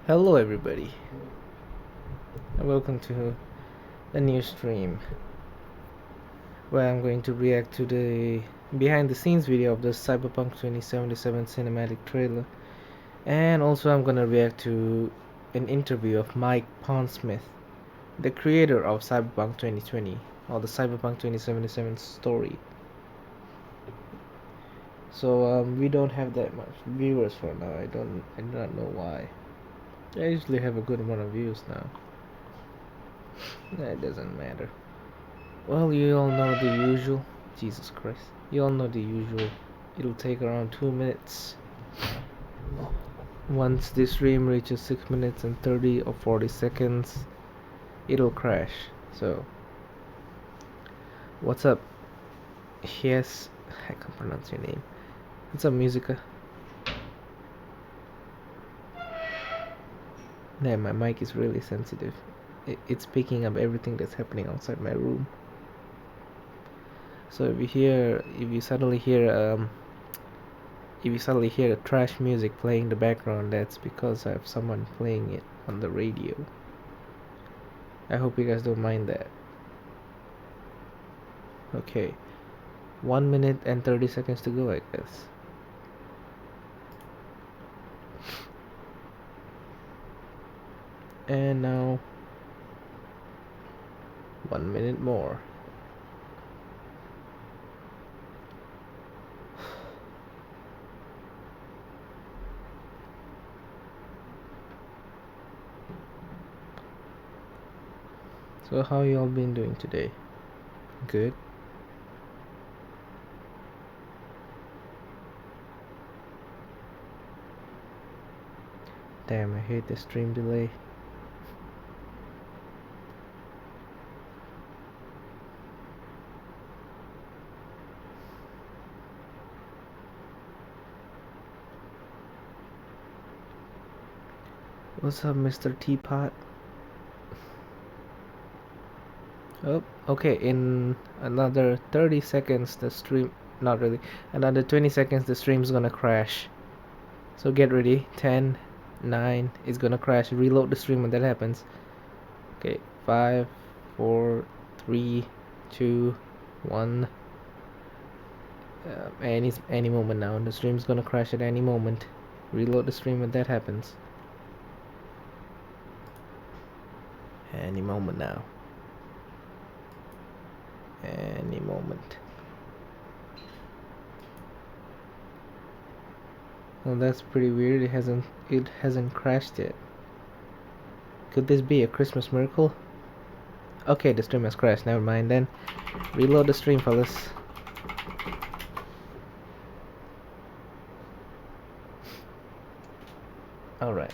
Hello everybody and welcome to a new stream where I'm going to react to the behind the scenes video of the Cyberpunk 2077 cinematic trailer, and also I'm gonna react to an interview of Mike Pondsmith, the creator of Cyberpunk 2020 or the Cyberpunk 2077 story. So we don't have that much viewers for now. I do not know why. I usually have a good amount of views now. That doesn't matter. Well, you all know the usual. Jesus Christ. You all know the usual. It'll take around 2 minutes. Once the stream reaches 6 minutes and 30 or 40 seconds, it'll crash. So, what's up? Yes, I can't pronounce your name. What's up, Musica? Yeah, my mic is really sensitive. It's picking up everything that's happening outside my room. So if you suddenly hear trash music playing in the background, that's because I have someone playing it on the radio. I hope you guys don't mind that. Okay, 1 minute and 30 seconds to go, I guess. And now 1 minute more. So how y'all been doing today? Good? Damn, I hate the stream delay. What's up, Mr. Teapot? Oh, okay, in another 30 seconds the stream, not really, another 20 seconds the stream's gonna crash. So get ready. 10, 9, it's gonna crash. Reload the stream when that happens. Okay, 5, 4, 3, 2, 1. Any moment now. The stream's gonna crash at any moment. Reload the stream when that happens. Any moment now. Any moment. Well, that's pretty weird. It hasn't crashed yet. Could this be a Christmas miracle? Okay, the stream has crashed. Never mind then. Reload the stream, fellas. Alright.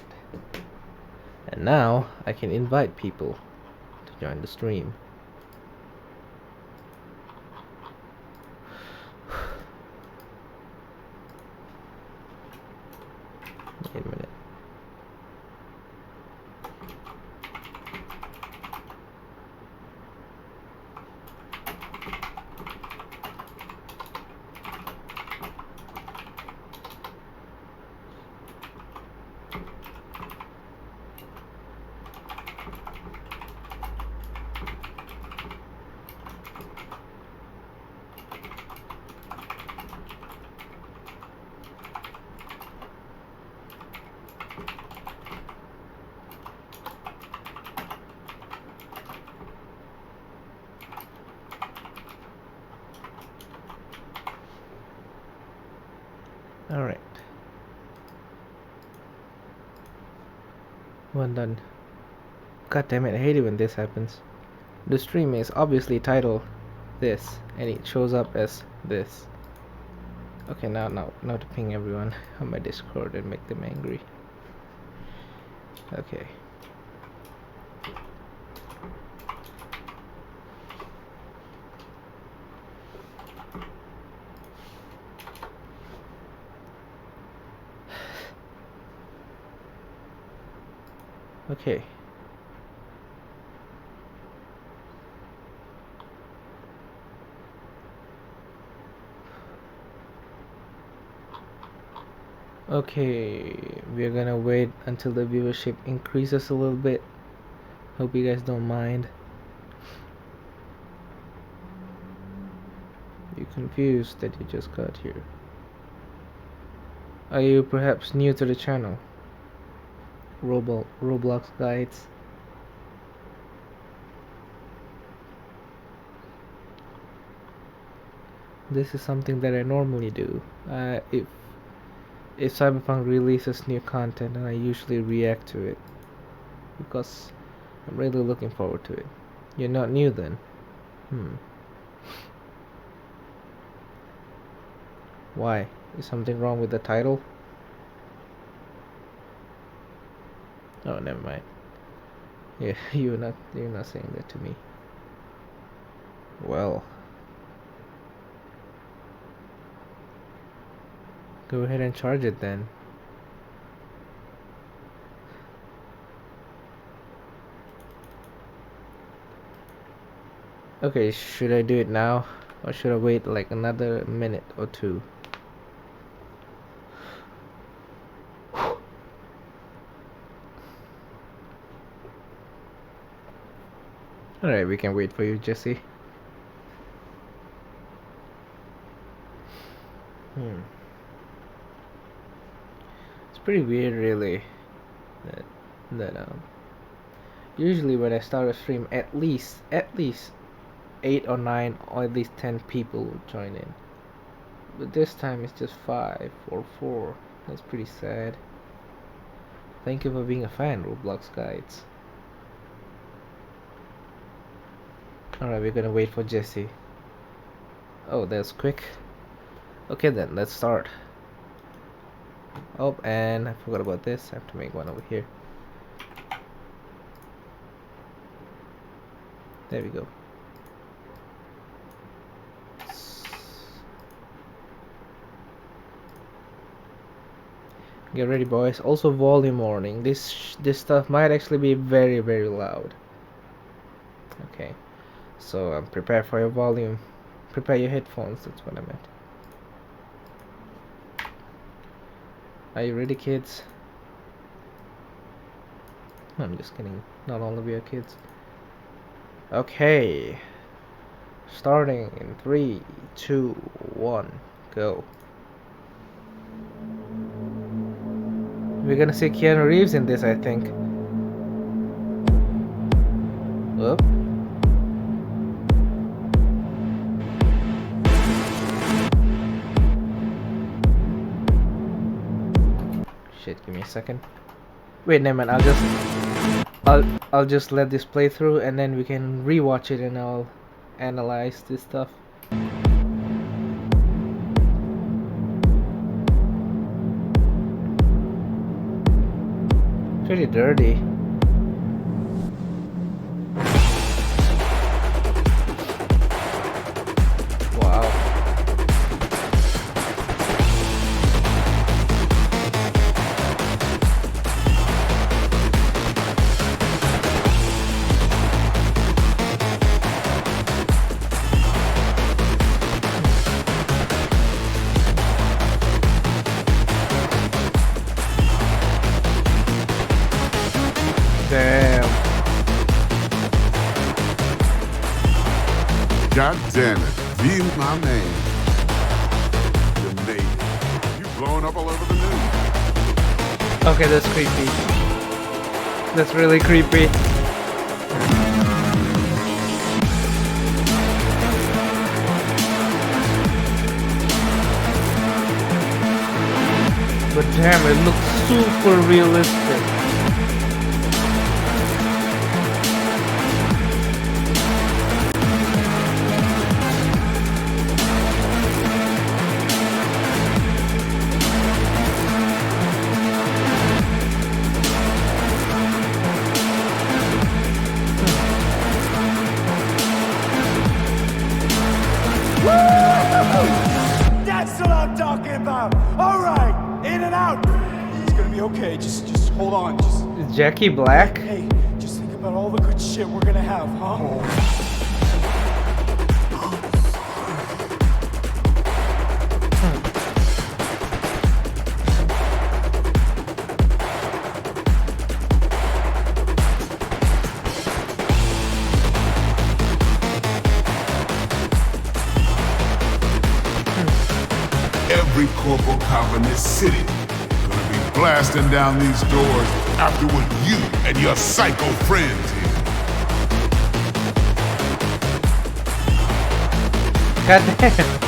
And now I can invite people to join the stream. Wait a minute. Alright. One done. God damn it, I hate it when this happens. The stream is obviously titled this, and it shows up as this. Okay, now to ping everyone on my Discord and make them angry. Okay. Okay. Okay, we're gonna wait until the viewership increases a little bit. Hope you guys don't mind. You confused that you just got here. Are you perhaps new to the channel? Roblox guides. This is something that I normally do. If Cyberpunk releases new content, I usually react to it because I'm really looking forward to it. You're not new then? Why? Is something wrong with the title? Oh, never mind. Yeah, you're not saying that to me. Well, go ahead and charge it then. Okay, should I do it now or should I wait like another minute or two? Alright, we can wait for you, Jesse. It's pretty weird, really. That usually when I start a stream, at least 8 or 9 or at least 10 people will join in. But this time it's just 5 or 4. That's pretty sad. Thank you for being a fan, Roblox Guides. Alright, we're gonna wait for Jesse. Oh, that's quick. Okay then, let's start. Oh, and I forgot about this. I have to make one over here. There we go. Get ready, boys. Also, volume warning. This stuff might actually be very, very loud. Okay, so prepare for your volume. Prepare your headphones. That's what I meant. Are you ready, kids? I'm just kidding. Not all of you are kids. Okay. Starting in 3, 2, 1, go. We're gonna see Keanu Reeves in this, I think. Whoop. Shit, give me a second. Wait, never mind. I'll just let this play through, and then we can rewatch it, and I'll analyze this stuff. Pretty dirty. Wow. Damn. God damn it. Be my man. You made it. You blowing up all over the news. Okay, that's creepy. That's really creepy. But damn, it looks super realistic. That's what I'm talking about. All right, in and out. It's gonna be okay. Just hold on. Is Jackie Black? Hey, just think about all the good shit we're gonna have, huh? only corporal cop in this city. Gonna be blasting down these doors after what you and your psycho friends did. God damn.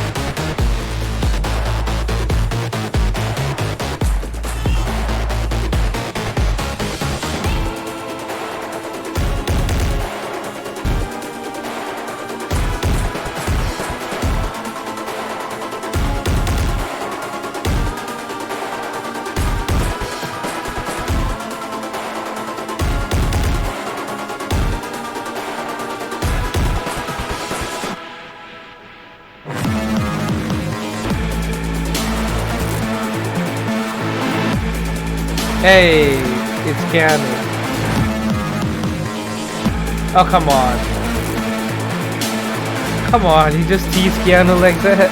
Hey, it's Keanu. Oh, come on. Come on, you just tease Keanu like that.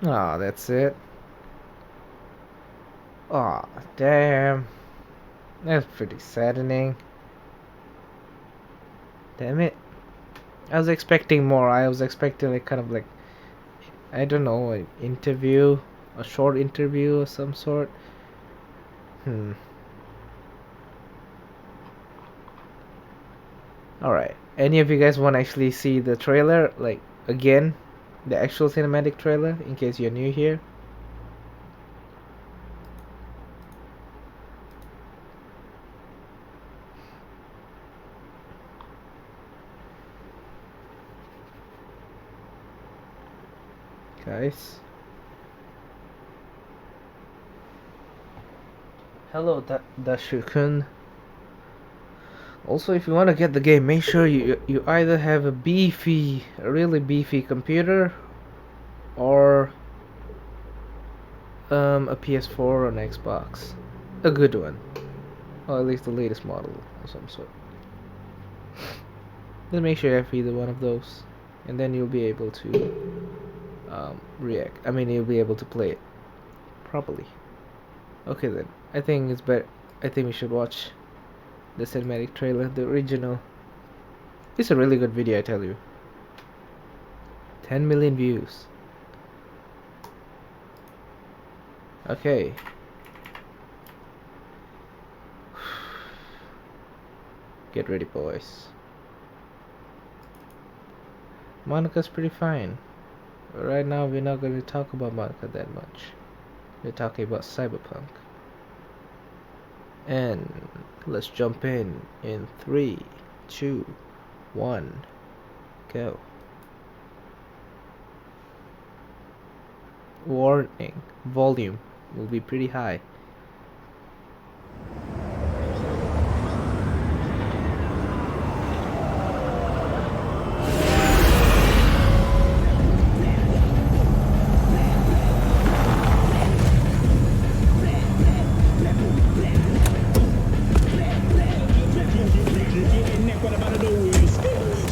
Oh, that's it. Oh, damn. That's pretty saddening. Damn it. I was expecting more. I was expecting like kind of like, I don't know, an interview, a short interview of some sort. Alright. Any of you guys want to actually see the trailer? Like, again? The actual cinematic trailer? In case you're new here? Guys. Hello, Dashu-kun. Also, if you want to get the game, make sure you either have a really beefy computer, or a PS4 or an Xbox, a good one, or at least the latest model of some sort. Just make sure you have either one of those, and then you'll be able to react. I mean, you'll be able to play it properly. Okay then, I think it's better. I think we should watch the cinematic trailer, the original. It's a really good video, I tell you. 10 million views. Okay. Get ready, boys. Monica's pretty fine. But right now, we're not going to talk about Monica that much. We're talking about Cyberpunk. And let's jump in 3, 2, 1, go. Warning, volume will be pretty high.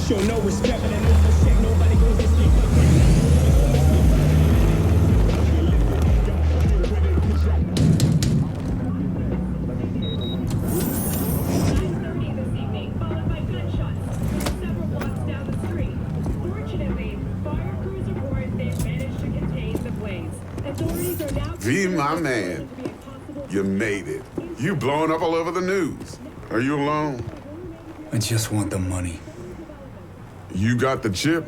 Show no respect, and no respect, nobody goes to sleep. V, my man, you made it. You blowing up all over the news. Are you alone? I just want the money. You got the chip?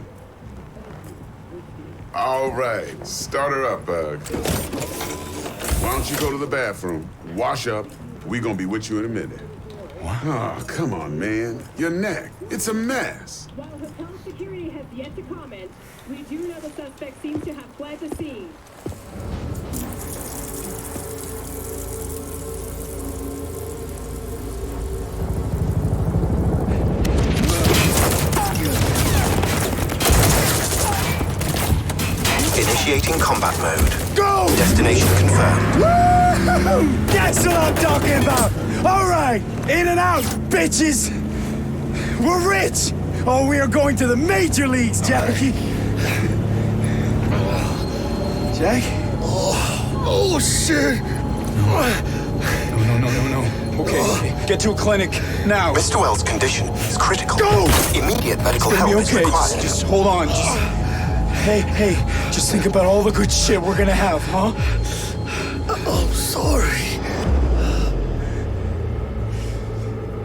All right, start her up, Bug. Why don't you go to the bathroom, wash up, we gonna be with you in a minute. What? Oh, come on, man. Your neck, it's a mess. While hotel security has yet to comment, we do know the suspect seems to have fled the scene. Initiating combat mode. Go! Destination confirmed. Woo! That's what I'm talking about! Alright, in and out, bitches! We're rich! Oh, we are going to the major leagues, Jackie! Jack? Oh, shit! No. Okay, get to a clinic now. Mr. Wells' condition is critical. Go! Immediate medical It's gonna help be is okay. required. Just hold on. Hey, just think about all the good shit we're gonna have, huh? I'm sorry.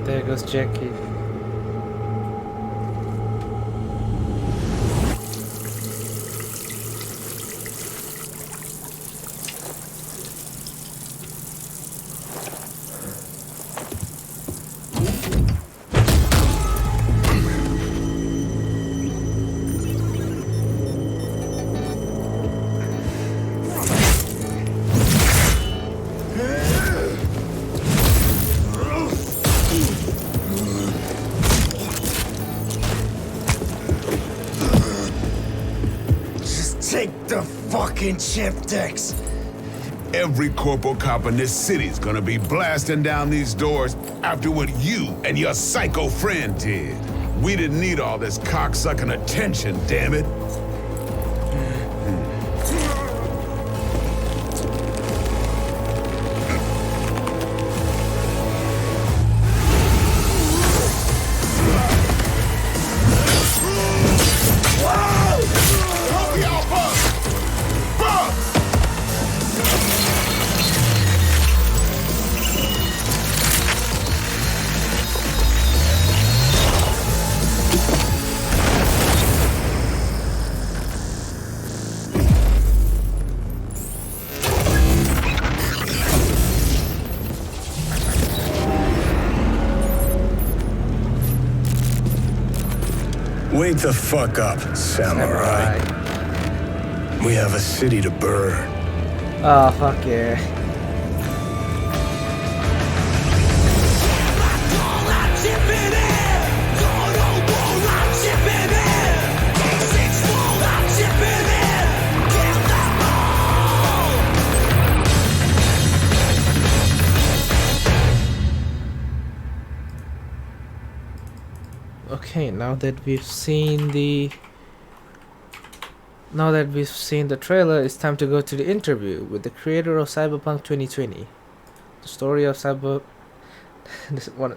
There goes Jackie. Take the fucking chip decks. Every corporal cop in this city's gonna be blasting down these doors after what you and your psycho friend did. We didn't need all this cocksucking attention, damn it. Wake the fuck up, samurai. We have a city to burn. Oh, fuck yeah. Okay, now that we've seen the trailer, it's time to go to the interview with the creator of Cyberpunk 2020. The story of the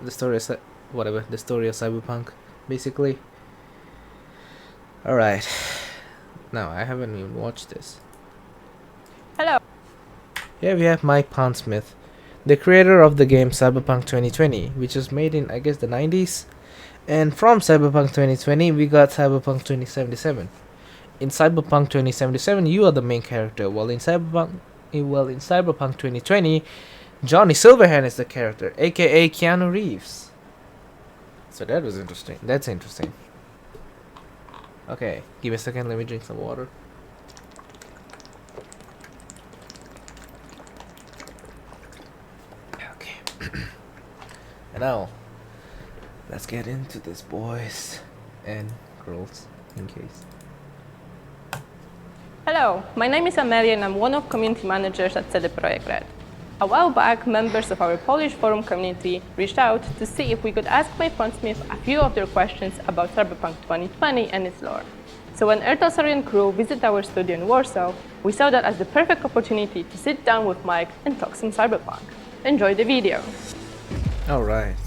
story of Cyberpunk, basically. Alright. Now, I haven't even watched this. Hello. Here we have Mike Pondsmith, the creator of the game Cyberpunk 2020, which was made in, I guess, the 90s. And from Cyberpunk 2020, we got Cyberpunk 2077. In Cyberpunk 2077, you are the main character, while in Cyberpunk 2020, Johnny Silverhand is the character, aka Keanu Reeves. So that was interesting. That's interesting. Okay, give me a second, let me drink some water. Okay. And now, let's get into this, boys and girls, in case. Hello, my name is Amelia and I'm one of community managers at Cyberpunk Red. A while back, members of our Polish forum community reached out to see if we could ask my Pondsmith a few of their questions about Cyberpunk 2020 and its lore. So when Ertosari and crew visited our studio in Warsaw, we saw that as the perfect opportunity to sit down with Mike and talk some Cyberpunk. Enjoy the video. Alright.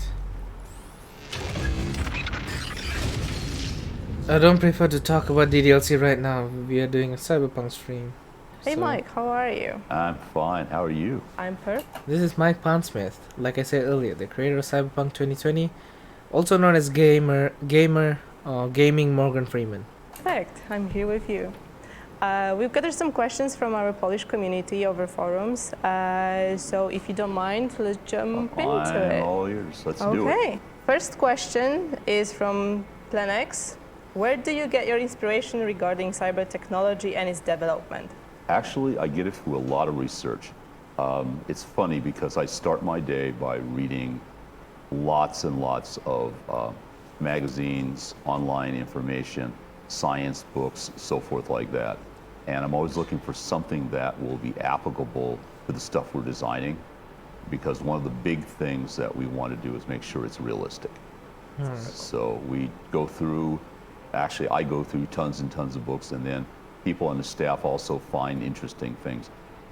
I don't prefer to talk about DDLC right now. We are doing a Cyberpunk stream. Hey Mike, how are you? I'm fine. How are you? I'm perfect. This is Mike Pondsmith, like I said earlier, the creator of Cyberpunk 2020, also known as Gaming Morgan Freeman. Perfect, I'm here with you. We've gathered some questions from our Polish community over forums, so if you don't mind, let's jump into it. I'm all ears. Let's do it. Okay, first question is from Plenex. Where do you get your inspiration regarding cyber technology and its development? Actually, I get it through a lot of research. It's funny because I start my day by reading lots and lots of magazines, online information, science books, so forth like that. And I'm always looking for something that will be applicable to the stuff we're designing, because one of the big things that we want to do is make sure it's realistic. So we go through, actually I go through tons and tons of books, and then people on the staff also find interesting things.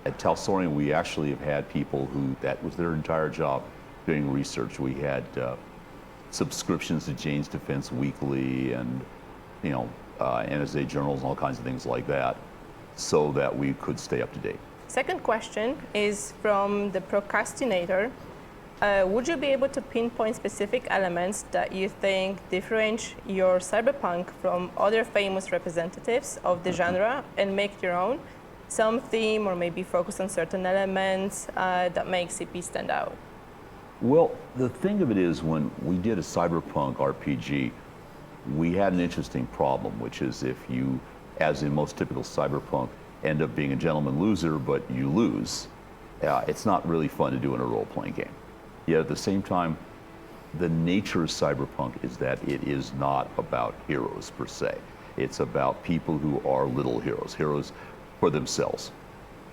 At Talsorian, we actually have had people who that was their entire job, doing research. We had subscriptions to Jane's Defense Weekly and NSA journals and all kinds of things like that, so that we could stay up to date. Second question is from the procrastinator. Would you be able to pinpoint specific elements that you think differentiate your cyberpunk from other famous representatives of the genre and make your own? Some theme or maybe focus on certain elements that make CP stand out? Well, the thing of it is, when we did a cyberpunk RPG, we had an interesting problem, which is if you, as in most typical cyberpunk, end up being a gentleman loser, but you lose, it's not really fun to do in a role-playing game. Yet at the same time, the nature of cyberpunk is that it is not about heroes per se. It's about people who are little heroes, heroes for themselves.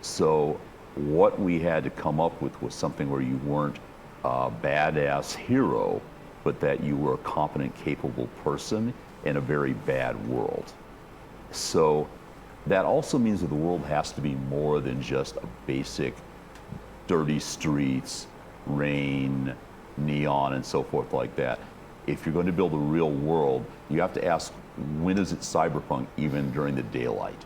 So what we had to come up with was something where you weren't a badass hero, but that you were a competent, capable person in a very bad world. So that also means that the world has to be more than just a basic dirty streets, rain, neon, and so forth like that. If you're going to build a real world, you have to ask, when is it cyberpunk even during the daylight?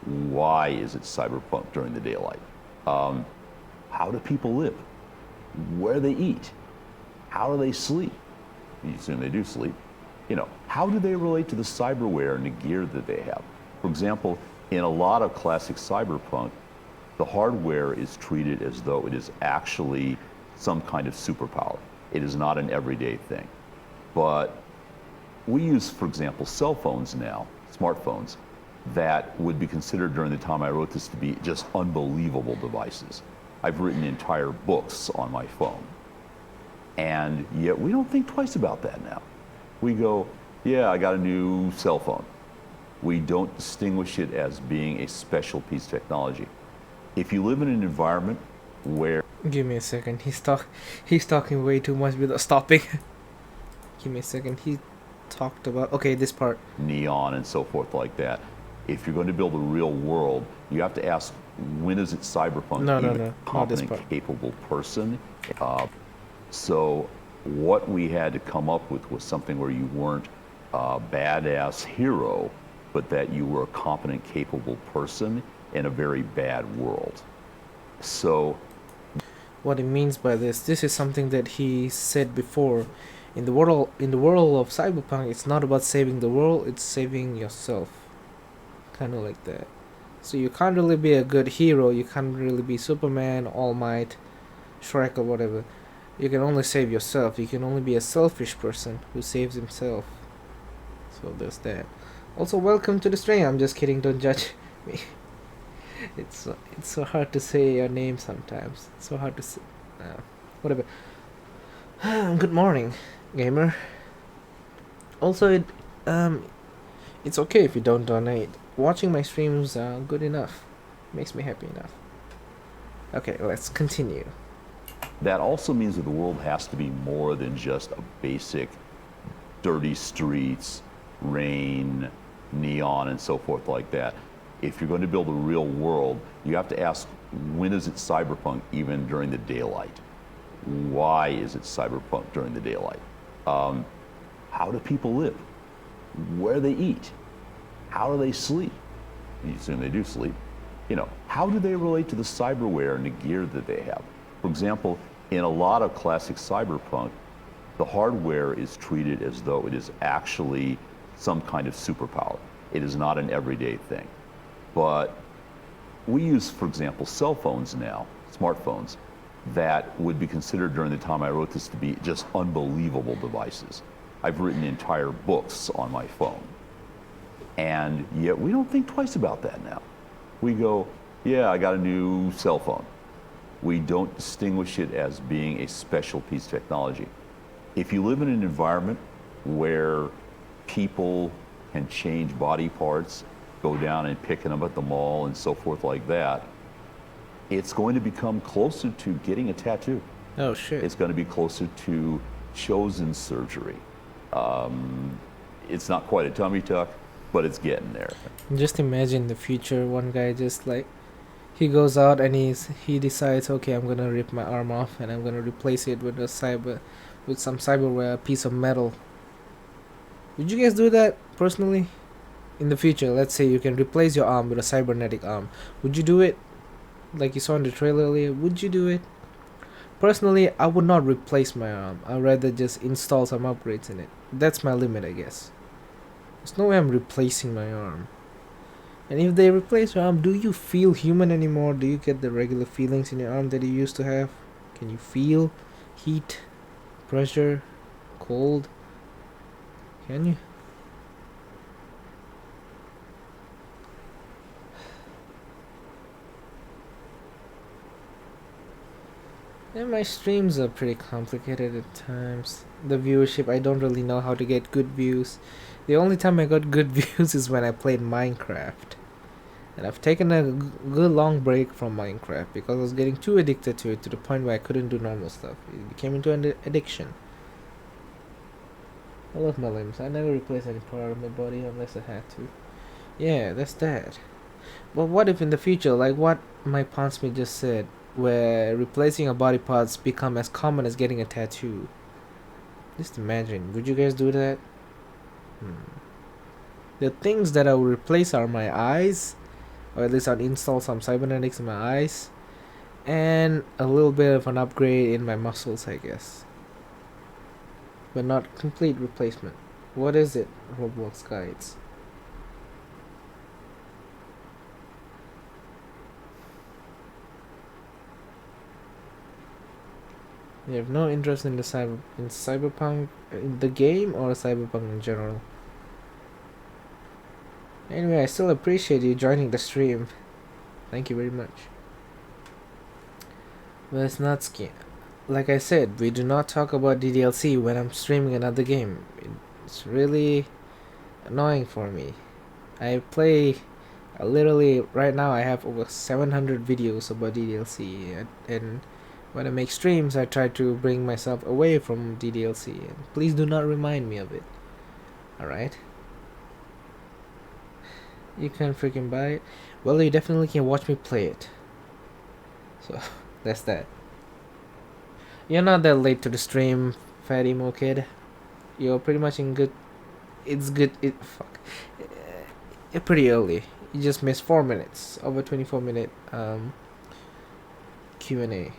Why is it cyberpunk during the daylight? How do people live? Where do they eat? How do they sleep? You assume they do sleep. How do they relate to the cyberware and the gear that they have? For example, in a lot of classic cyberpunk, the hardware is treated as though it is actually some kind of superpower. It is not an everyday thing. But we use, for example, cell phones now, smartphones, that would be considered during the time I wrote this to be just unbelievable devices. I've written entire books on my phone. And yet we don't think twice about that now. We go, yeah, I got a new cell phone. We don't distinguish it as being a special piece of technology. If you live in an environment where... Give me a second. He's talking way too much without stopping. Give me a second. He talked about... Okay, this part. Neon and so forth like that. If you're going to build a real world, you have to ask, when is it cyberpunk? No. Competent, capable person. So what we had to come up with was something where you weren't a badass hero, but that you were a competent, capable person in a very bad world. So what he means by this is something that he said before. In the world of cyberpunk, it's not about saving the world, it's saving yourself. Kind of like that. So you can't really be a good hero, you can't really be Superman, All Might, Shrek or whatever. You can only save yourself. You can only be a selfish person who saves himself. So there's that. Also, welcome to the stream. I'm just kidding, don't judge me. It's so hard to say your name sometimes. It's so hard to say. Whatever. Good morning, gamer. Also, it's okay if you don't donate. Watching my streams are good enough. Makes me happy enough. Okay, let's continue. that also means that the world has to be more than just a basic dirty streets, rain, neon, and so forth like that. If you're going to build a real world, you have to ask, when is it cyberpunk even during the daylight? Why is it cyberpunk during the daylight? How do people live? Where do they eat? How do they sleep? You assume they do sleep. You know, how do they relate to the cyberware and the gear that they have? For example, in a lot of classic cyberpunk, the hardware is treated as though it is actually some kind of superpower. It is not an everyday thing. But we use, for example, cell phones now, smartphones, that would be considered during the time I wrote this to be just unbelievable devices. I've written entire books on my phone. And yet we don't think twice about that now. We go, yeah, I got a new cell phone. We don't distinguish it as being a special piece of technology. If you live in an environment where people can change body parts, go down and pick them up at the mall and so forth like that, it's going to become closer to getting a tattoo. Oh, shit. It's going to be closer to chosen surgery. It's not quite a tummy tuck, but it's getting there. Just imagine the future, one guy just like, he goes out and he decides, okay, I'm gonna rip my arm off and I'm gonna replace it with some cyberware piece of metal. Would you guys do that personally? In the future, let's say you can replace your arm with a cybernetic arm. Would you do it? Like you saw in the trailer earlier, would you do it? Personally, I would not replace my arm. I'd rather just install some upgrades in it. That's my limit, I guess. There's no way I'm replacing my arm. And if they replace your arm, do you feel human anymore? Do you get the regular feelings in your arm that you used to have? Can you feel heat, pressure, cold? Can you? Yeah, my streams are pretty complicated at times. The viewership, I don't really know how to get good views. The only time I got good views is when I played Minecraft. And I've taken a good long break from Minecraft because I was getting too addicted to it to the point where I couldn't do normal stuff. It became into an addiction. I love my limbs. I never replace any part of my body unless I had to. Yeah, that's that. But what if in the future, like what my Ponsmith just said, where replacing our body parts become as common as getting a tattoo? Just imagine, would you guys do that? The things that I will replace are my eyes, or at least I'll install some cybernetics in my eyes, and a little bit of an upgrade in my muscles, I guess. But not complete replacement. What is it, Roblox guides? You have no interest in Cyberpunk in the game or Cyberpunk in general. Anyway, I still appreciate you joining the stream. Thank you very much. But it's not scary. Like I said, we do not talk about DDLC when I'm streaming another game. It's really annoying for me. I play literally right now I have over 700 videos about DDLC, and when I make streams I try to bring myself away from DDLC, and please do not remind me of it. Alright? You can freaking buy it. Well, you definitely can watch me play it. So that's that. You're not that late to the stream, fat emo kid. You're pretty much in good. It's good. It's pretty early. You just missed 4 minutes. Over 24-minute Q&A.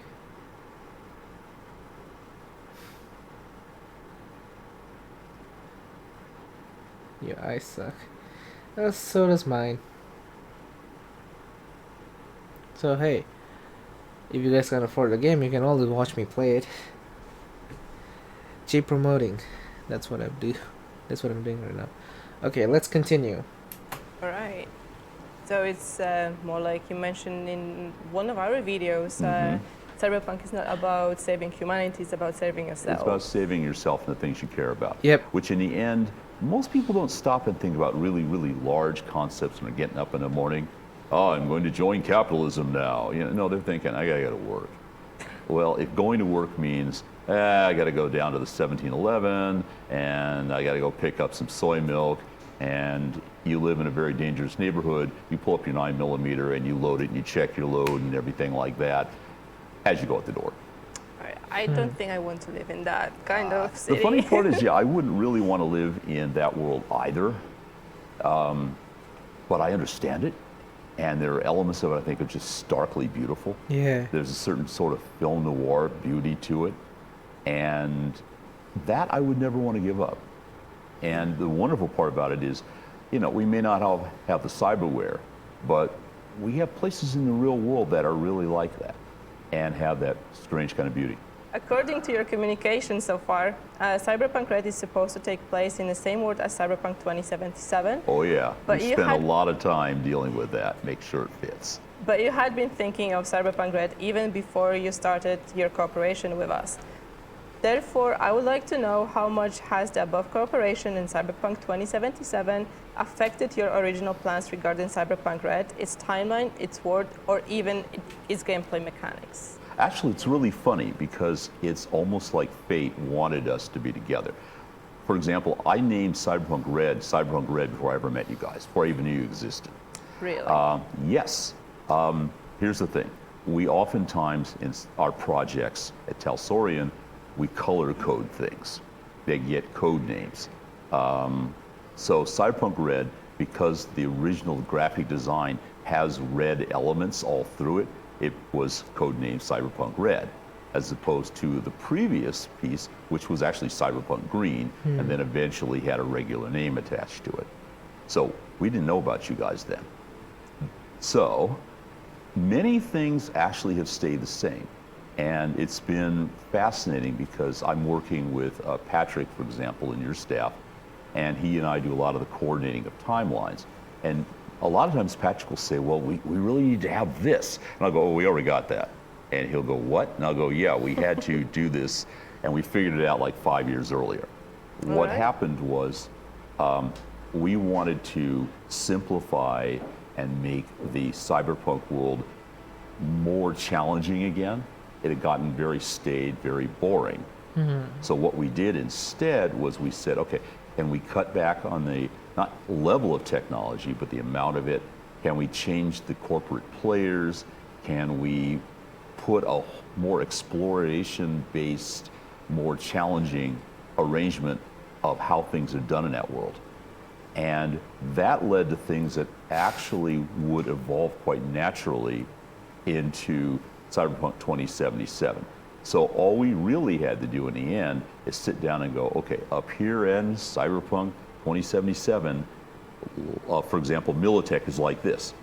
Your eyes suck. So does mine. So hey, if you guys can afford the game, you can always watch me play it. Cheap promoting. That's what I do. That's what I'm doing right now. Okay, let's continue. Alright. So it's more like you mentioned in one of our videos, Cyberpunk is not about saving humanity, it's about saving yourself. It's about saving yourself and the things you care about. Yep. Which in the end, most people don't stop and think about really, really large concepts when they're getting up in the morning. Oh, I'm going to join capitalism now. You know, no, they're thinking, I gotta go to work. Well, if going to work means, I gotta go down to the 1711 and I gotta go pick up some soy milk, and you live in a very dangerous neighborhood, you pull up your 9mm and you load it and you check your load and everything like that as you go out the door. I don't think I want to live in that kind of city. The funny part is, yeah, I wouldn't really want to live in that world either. But I understand it. And there are elements of it I think are just starkly beautiful. Yeah. There's a certain sort of film noir beauty to it. And that I would never want to give up. And the wonderful part about it is, you know, we may not have the cyberware, but we have places in the real world that are really like that and have that strange kind of beauty. According to your communication so far, Cyberpunk Red is supposed to take place in the same world as Cyberpunk 2077. Oh yeah, but we spent a lot of time dealing with that, make sure it fits. But you had been thinking of Cyberpunk Red even before you started your cooperation with us. Therefore, I would like to know how much has the above cooperation in Cyberpunk 2077 affected your original plans regarding Cyberpunk Red, its timeline, its world, or even its gameplay mechanics? Actually, it's really funny because it's almost like fate wanted us to be together. For example, I named Cyberpunk Red before I ever met you guys, before I even knew you existed. Really? Yes. here's the thing. We oftentimes, in our projects at Talsorian, we color code things. They get code names. So Cyberpunk Red, because the original graphic design has red elements all through it, it was codenamed Cyberpunk Red, as opposed to the previous piece, which was actually Cyberpunk Green, and then eventually had a regular name attached to it. So we didn't know about you guys then. So many things actually have stayed the same. And it's been fascinating because I'm working with Patrick, for example, in your staff, and he and I do a lot of the coordinating of timelines. And a lot of times Patrick will say, well, we really need to have this. And I'll go, oh, we already got that. And he'll go, what? And I'll go, yeah, we had to do this, and we figured it out like 5 years earlier. What happened was we wanted to simplify and make the cyberpunk world more challenging again. It had gotten very staid, very boring. So what we did instead was we said, okay, can we cut back on the, not level of technology, but the amount of it? Can we change the corporate players? Can we put a more exploration-based, more challenging arrangement of how things are done in that world? And that led to things that actually would evolve quite naturally into Cyberpunk 2077. So all we really had to do in the end is sit down and go, okay, up here ends Cyberpunk 2077. For example, Militech is like this.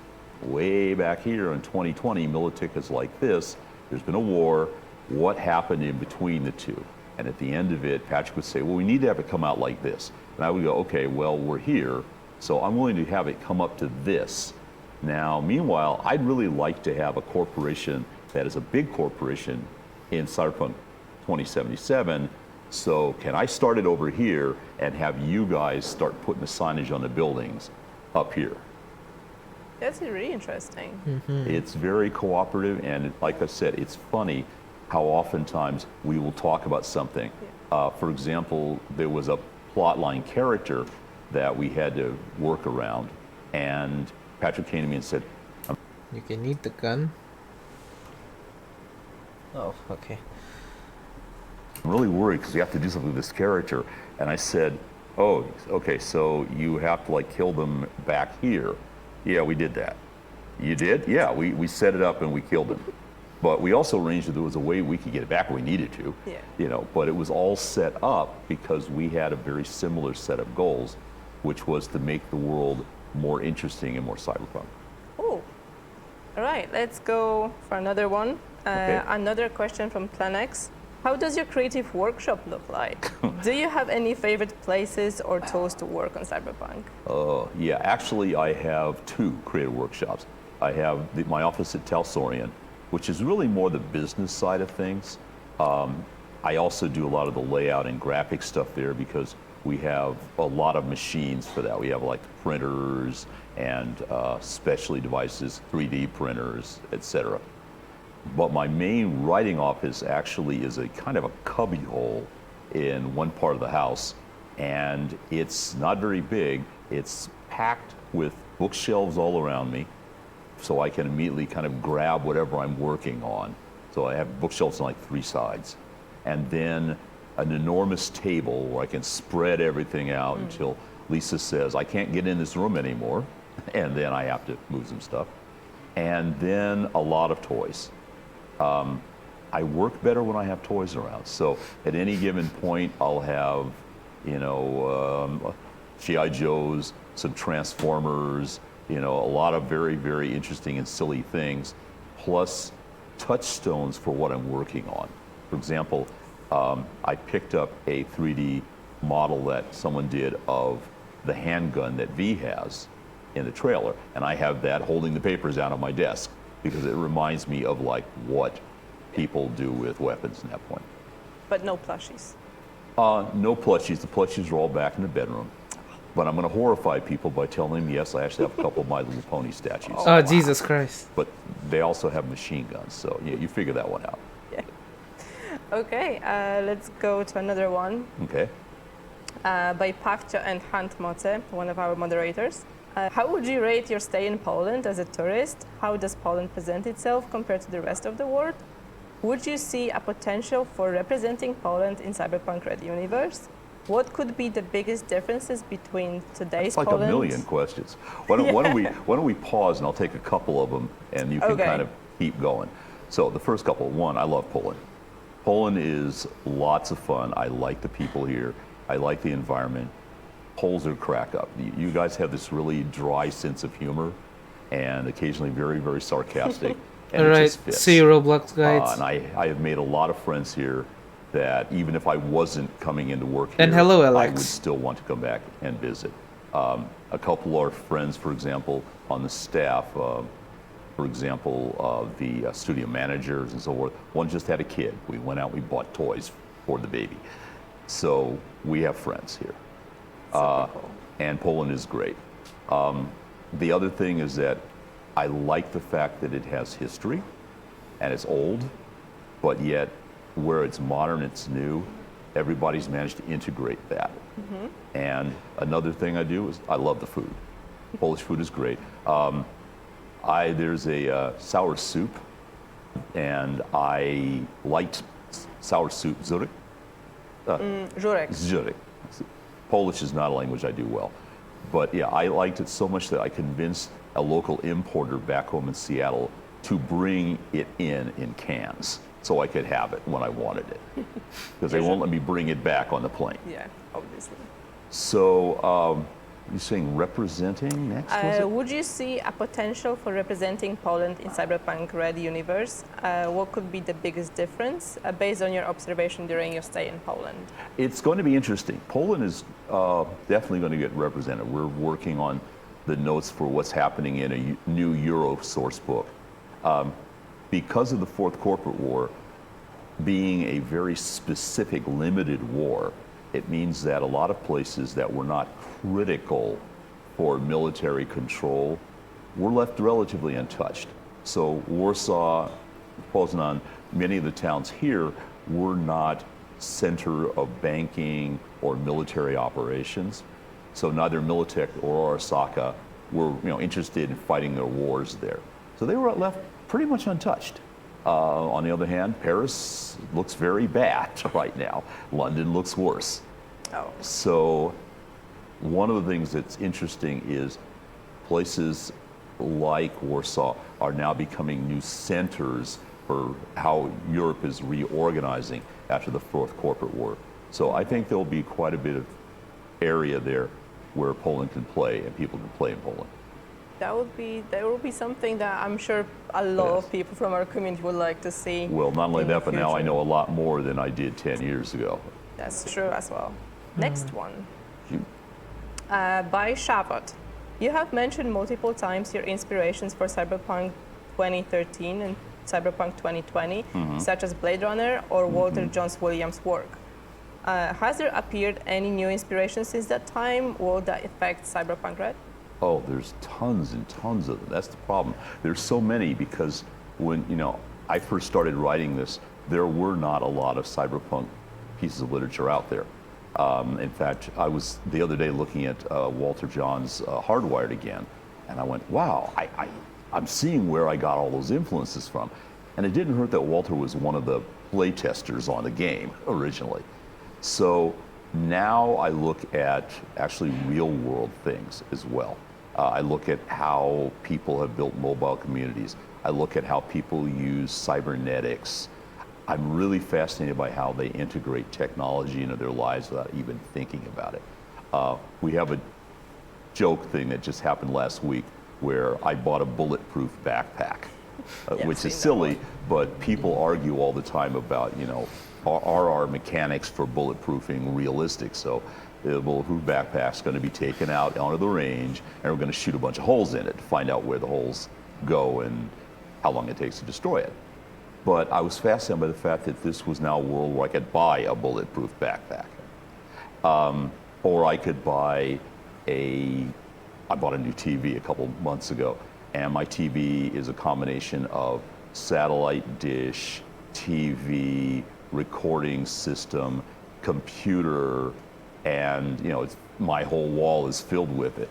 Way back here in 2020, Militech is like this. There's been a war. What happened in between the two? And at the end of it, Patrick would say, well, we need to have it come out like this. And I would go, okay, well, we're here, so I'm willing to have it come up to this. Now, meanwhile, I'd really like to have a corporation that is a big corporation in Cyberpunk 2077. So can I start it over here and have you guys start putting the signage on the buildings up here? That's really interesting. It's very cooperative, and like I said, it's funny how oftentimes we will talk about something. For example, there was a plotline character that we had to work around, and Patrick came to me and said, You can eat the gun. Oh, okay. I'm really worried because we have to do something with this character. And I said, oh, okay, so you have to like kill them back here. Yeah, we did that. You did? Yeah, we set it up and we killed him. But we also arranged that there was a way we could get it back if we needed to. Yeah. You know, but it was all set up because we had a very similar set of goals, which was to make the world more interesting and more cyberpunk. Oh, all right, let's go for another one. Okay. Another question from Planex. How does your creative workshop look like? Do you have any favorite places or tools to work on Cyberpunk? Yeah, actually I have two creative workshops. I have my office at Talsorian, which is really more the business side of things. I also do a lot of the layout and graphic stuff there because we have a lot of machines for that. We have like printers and specialty devices, 3D printers, etc. But my main writing office actually is a kind of a cubby hole in one part of the house, and it's not very big. It's packed with bookshelves all around me, so I can immediately kind of grab whatever I'm working on. So I have bookshelves on like 3 sides. And then an enormous table where I can spread everything out until Lisa says, I can't get in this room anymore. And then I have to move some stuff. And then a lot of toys. I work better when I have toys around. So at any given point, I'll have, you know, G.I. Joes, some Transformers, you know, a lot of very, very interesting and silly things, plus touchstones for what I'm working on. For example, I picked up a 3D model that someone did of the handgun that V has in the trailer, and I have that holding the papers out on my desk because it reminds me of like what people do with weapons at that point. But no plushies. No plushies. The plushies are all back in the bedroom. But I'm going to horrify people by telling them, yes, I actually have a couple of My Little Pony statues. Oh, wow. Jesus Christ. But they also have machine guns, so yeah, you figure that one out. Yeah. Okay, let's go to another one. Okay. By Pavcio and Hunt Moce, one of our moderators. How would you rate your stay in Poland as a tourist? How does Poland present itself compared to the rest of the world? Would you see a potential for representing Poland in Cyberpunk Red universe? What could be the biggest differences between today's It's like Poland? a million questions. Why don't we pause and I'll take a couple of them and you can Okay. kind of keep going. So the first couple, one, I love Poland. Poland is lots of fun. I like the people here. I like the environment. Poles are crack up. You guys have this really dry sense of humor and occasionally very, very sarcastic. And All it right, just fits. see you Roblox guys. And I have made a lot of friends here that even if I wasn't coming into work here, And hello, I Alex. would still want to come back and visit. A couple are friends, for example, on the staff. For example, the studio managers and so forth. One just had a kid. We went out, we bought toys for the baby. So we have friends here. Super cool. And Poland is great. The other thing is that I like the fact that it has history and it's old, but yet where it's modern, it's new. Everybody's managed to integrate that. And another thing I do is I love the food. Polish food is great. There's a sour soup, and I liked sour soup. Zurich? Żurek. Zurich. Polish is not a language I do well. But yeah, I liked it so much that I convinced a local importer back home in Seattle to bring it in cans so I could have it when I wanted it. Because they won't let me bring it back on the plane. Yeah, obviously. So you're saying representing next, was it? Would you see a potential for representing Poland in Cyberpunk Red universe? What could be the biggest difference based on your observation during your stay in Poland? It's going to be interesting. Poland is definitely going to get represented. We're working on the notes for what's happening in a new Euro source book. Because of the Fourth Corporate War being a very specific, limited war, it means that a lot of places that were not critical for military control were left relatively untouched. So Warsaw, Poznan, many of the towns here were not center of banking or military operations. So neither Militech or Arasaka were interested in fighting their wars there. So they were left pretty much untouched. On the other hand, Paris looks very bad right now. London looks worse. Oh. So one of the things that's interesting is places like Warsaw are now becoming new centers for how Europe is reorganizing after the Fourth Corporate War. So I think there'll be quite a bit of area there where Poland can play and people can play in Poland. That would be something that I'm sure a lot of people from our community would like to see. Well, not only in the that, but now I future. know a lot more than I did 10 years ago. That's true as well. Next one. Shoot. By Shavot. You have mentioned multiple times your inspirations for Cyberpunk 2013 and Cyberpunk 2020, such as Blade Runner or Walter Jones Williams' work. Has there appeared any new inspiration since that time? Will that affect Cyberpunk Red? Oh, there's tons and tons of them. That's the problem. There's so many because when I first started writing this, there were not a lot of cyberpunk pieces of literature out there. In fact, I was the other day looking at Walter John's Hardwired again, and I went, wow, I'm seeing where I got all those influences from. And it didn't hurt that Walter was one of the play testers on the game originally. So now I look at actually real world things as well. I look at how people have built mobile communities. I look at how people use cybernetics. I'm really fascinated by how they integrate technology into their lives without even thinking about it. We have a joke thing that just happened last week where I bought a bulletproof backpack, which is silly, but people argue all the time about, are our mechanics for bulletproofing realistic? So the bulletproof backpack's going to be taken out onto the range, and we're going to shoot a bunch of holes in it to find out where the holes go and how long it takes to destroy it. But I was fascinated by the fact that this was now a world where I could buy a bulletproof backpack. Or I could buy I bought a new TV a couple months ago, and my TV is a combination of satellite dish, TV, recording system, computer, and my whole wall is filled with it.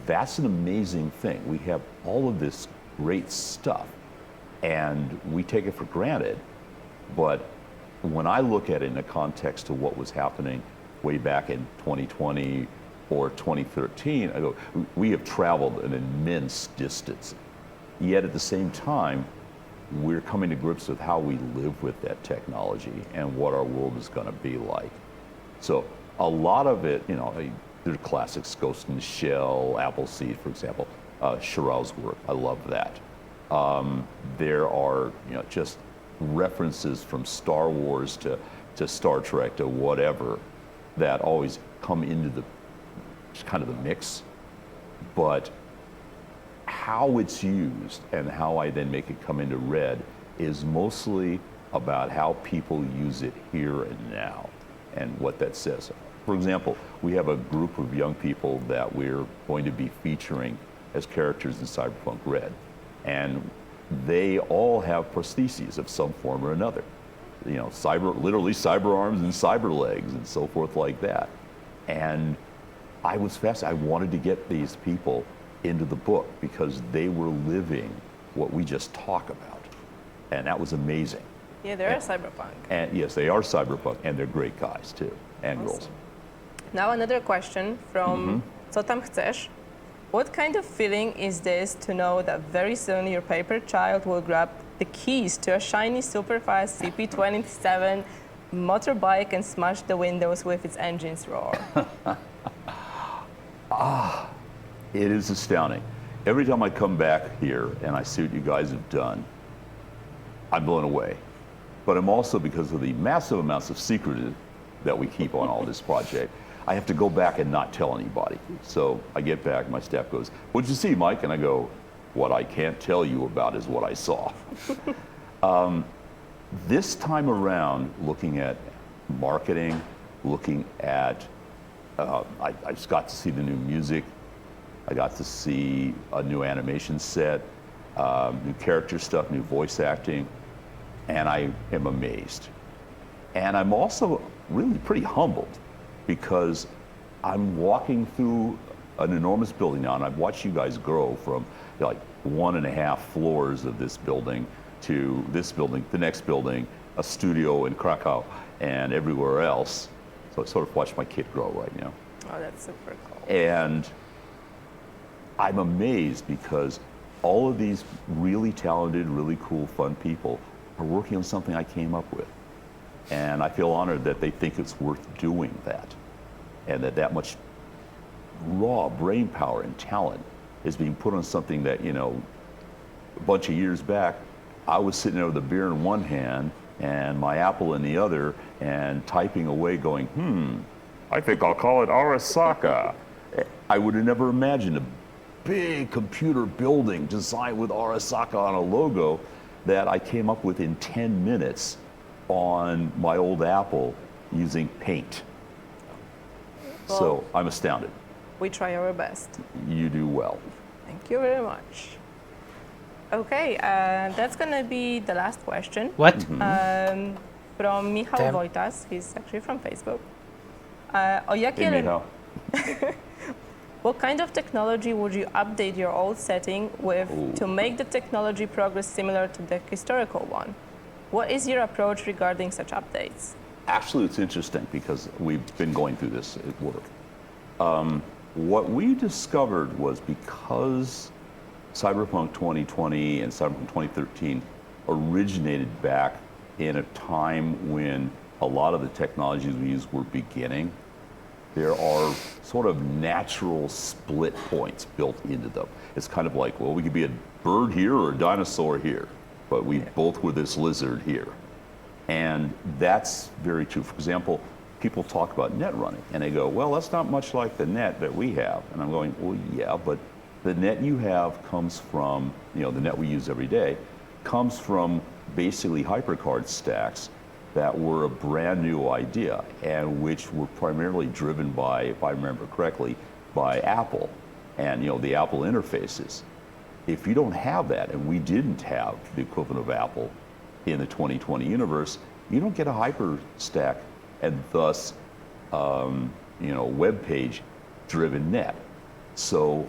that's an amazing thing. We have all of this great stuff, and we take it for granted. But when I look at it in the context of what was happening way back in 2020 or 2013, I go, we have traveled an immense distance. Yet at the same time, we're coming to grips with how we live with that technology and what our world is going to be like. So a lot of it, you know, there's classics, Ghost in the Shell, Appleseed, for example, Shirau's work. I love that. There are, you know, just references from Star Wars to Star Trek to whatever that always come into the kind of the mix. But how it's used and how I then make it come into Red is mostly about how people use it here and now and what that says. For example, we have a group of young people that we're going to be featuring as characters in Cyberpunk Red. And they all have prostheses of some form or another. You know, literally cyber arms and cyber legs and so forth like that. And I was fascinated. I wanted to get these people into the book because they were living what we just talk about. And that was amazing. Yeah, they're cyberpunk. And yes, they are cyberpunk, and they're great guys too, and girls. Now another question from Co tam chcesz? What kind of feeling is this to know that very soon your paper child will grab the keys to a shiny superfast CP27 motorbike and smash the windows with its engines roar? It is astounding. Every time I come back here and I see what you guys have done, I'm blown away. But I'm also, because of the massive amounts of secretive that we keep on all this project, I have to go back and not tell anybody. So I get back, my staff goes, "What'd you see, Mike?" And I go, "What I can't tell you about is what I saw." This time around, looking at marketing, looking at, I just got to see the new music. I got to see a new animation set, new character stuff, new voice acting, and I am amazed. And I'm also really pretty humbled because I'm walking through an enormous building now, and I've watched you guys grow from like 1.5 floors of this building to this building, the next building, a studio in Krakow, and everywhere else. So I sort of watch my kid grow right now. Oh, that's super cool. And I'm amazed because all of these really talented, really cool, fun people are working on something I came up with. And I feel honored that they think it's worth doing that. And that much raw brain power and talent is being put on something that, you know, a bunch of years back, I was sitting there with a beer in one hand and my apple in the other and typing away going, I think I'll call it Arasaka. I would have never imagined a big computer building designed with Arasaka on a logo that I came up with in 10 minutes on my old Apple using Paint. Well, so I'm astounded. We try our best. You do well. Thank you very much. Okay, that's gonna be the last question. What? From Michał Damn. Wojtas, he's actually from Facebook. O jakie Hey, Michał. What kind of technology would you update your old setting with to make the technology progress similar to the historical one? What is your approach regarding such updates? Actually, it's interesting because we've been going through this at work. What we discovered was because Cyberpunk 2020 and Cyberpunk 2013 originated back in a time when a lot of the technologies we use were beginning, there are sort of natural split points built into them. It's kind of like, well, we could be a bird here or a dinosaur here, but we both were this lizard here. And that's very true. For example, people talk about net running and they go, well, that's not much like the net that we have. And I'm going, well, yeah, but the net you have comes from, you know, the net we use every day, comes from basically hypercard stacks that were a brand new idea and which were primarily driven by, if I remember correctly, by Apple and, you know, the Apple interfaces. If you don't have that, and we didn't have the equivalent of Apple in the 2020 universe, you don't get a hyper stack and thus, you know, web page driven net. So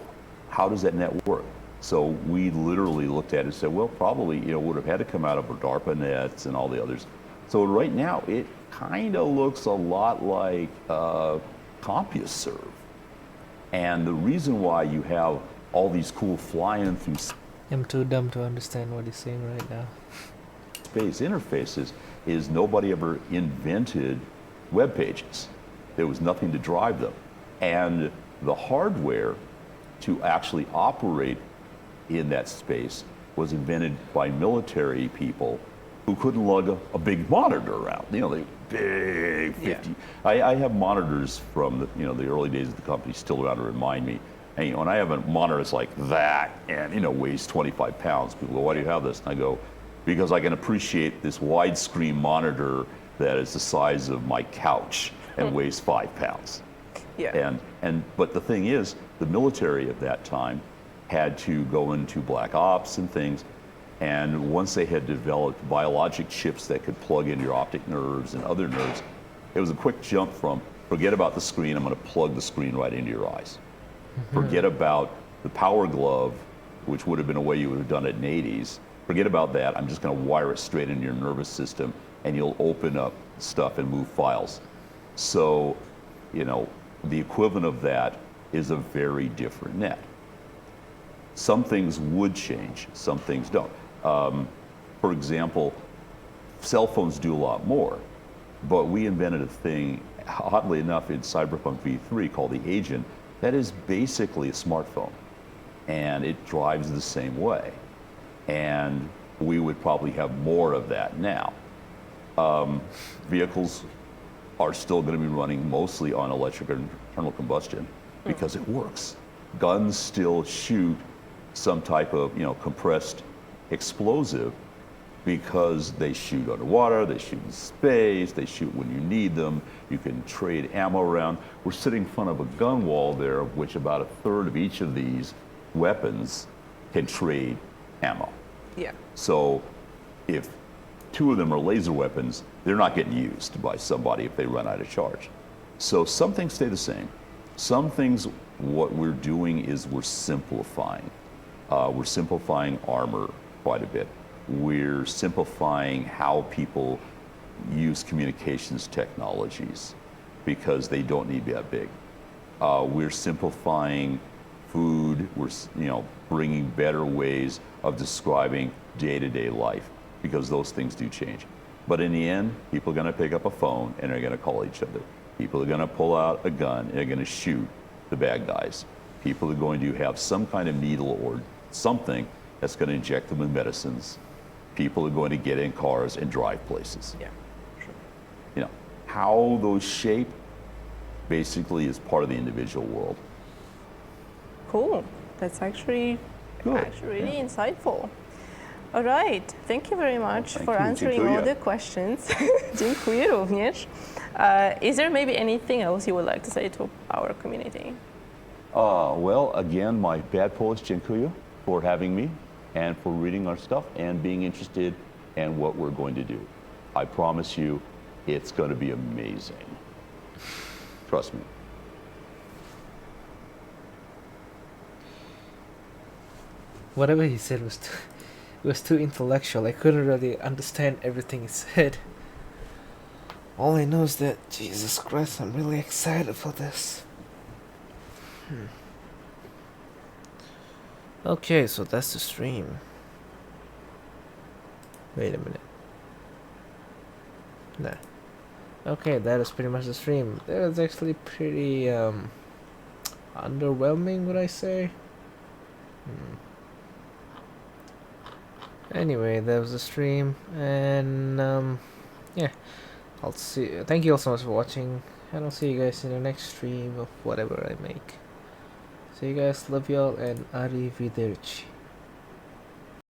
how does that net work? So we literally looked at it and said, well, probably, would have had to come out of DARPA nets and all the others. So right now, it kind of looks a lot like CompuServe. And the reason why you have all these cool flying through I'm too dumb to understand what he's saying right now. space interfaces is nobody ever invented web pages. There was nothing to drive them. And the hardware to actually operate in that space was invented by military people who couldn't lug a big monitor around. They big 50. Yeah. I have monitors from the early days of the company still around to remind me. And and I have a monitor that's like that and weighs 25 pounds. People go, why do you have this? And I go, because I can appreciate this widescreen monitor that is the size of my couch and weighs 5 pounds. Yeah. But the thing is, the military at that time had to go into black ops and things, and once they had developed biologic chips that could plug into your optic nerves and other nerves, it was a quick jump from forget about the screen, I'm going to plug the screen right into your eyes. Forget about the power glove, which would have been a way you would have done it in the 80s. Forget about that, I'm just going to wire it straight into your nervous system, and you'll open up stuff and move files. So, the equivalent of that is a very different net. Some things would change, some things don't. For example, cell phones do a lot more, but we invented a thing, oddly enough, in Cyberpunk V3 called the Agent, that is basically a smartphone, and it drives the same way. And we would probably have more of that now. Vehicles are still going to be running mostly on electric or internal combustion because it works. Guns still shoot some type of compressed explosive because they shoot underwater, they shoot in space, they shoot when you need them, you can trade ammo around. We're sitting in front of a gun wall there, of which about a third of each of these weapons can trade ammo. Yeah. So if 2 of them are laser weapons, they're not getting used by somebody if they run out of charge. So some things stay the same. Some things, what we're doing is we're simplifying. We're simplifying armor quite a bit. We're simplifying how people use communications technologies because they don't need to be that big. We're simplifying food. We're bringing better ways of describing day-to-day life because those things do change. But in the end, people are going to pick up a phone and they're going to call each other. People are going to pull out a gun and they're going to shoot the bad guys. People are going to have some kind of needle or something that's going to inject them with medicines. People are going to get in cars and drive places. Yeah, sure. How those shape basically is part of the individual world. Cool. That's actually really insightful. All right. Thank you very much for answering all the questions. Dziękuję również. Is there maybe anything else you would like to say to our community? Well, again, my bad Polish, dziękuję for having me and for reading our stuff and being interested in what we're going to do. I promise you, it's going to be amazing. Trust me. Whatever he said was too intellectual. I couldn't really understand everything he said. All I know is that, Jesus Christ, I'm really excited for this. Okay, so that's the stream. Wait a minute. Nah. Okay, that is pretty much the stream. That was actually pretty underwhelming, would I say? Anyway, that was the stream, and yeah, I'll see. Thank you all so much for watching, and I'll see you guys in the next stream of whatever I make. See you guys, love y'all, and arrivederci.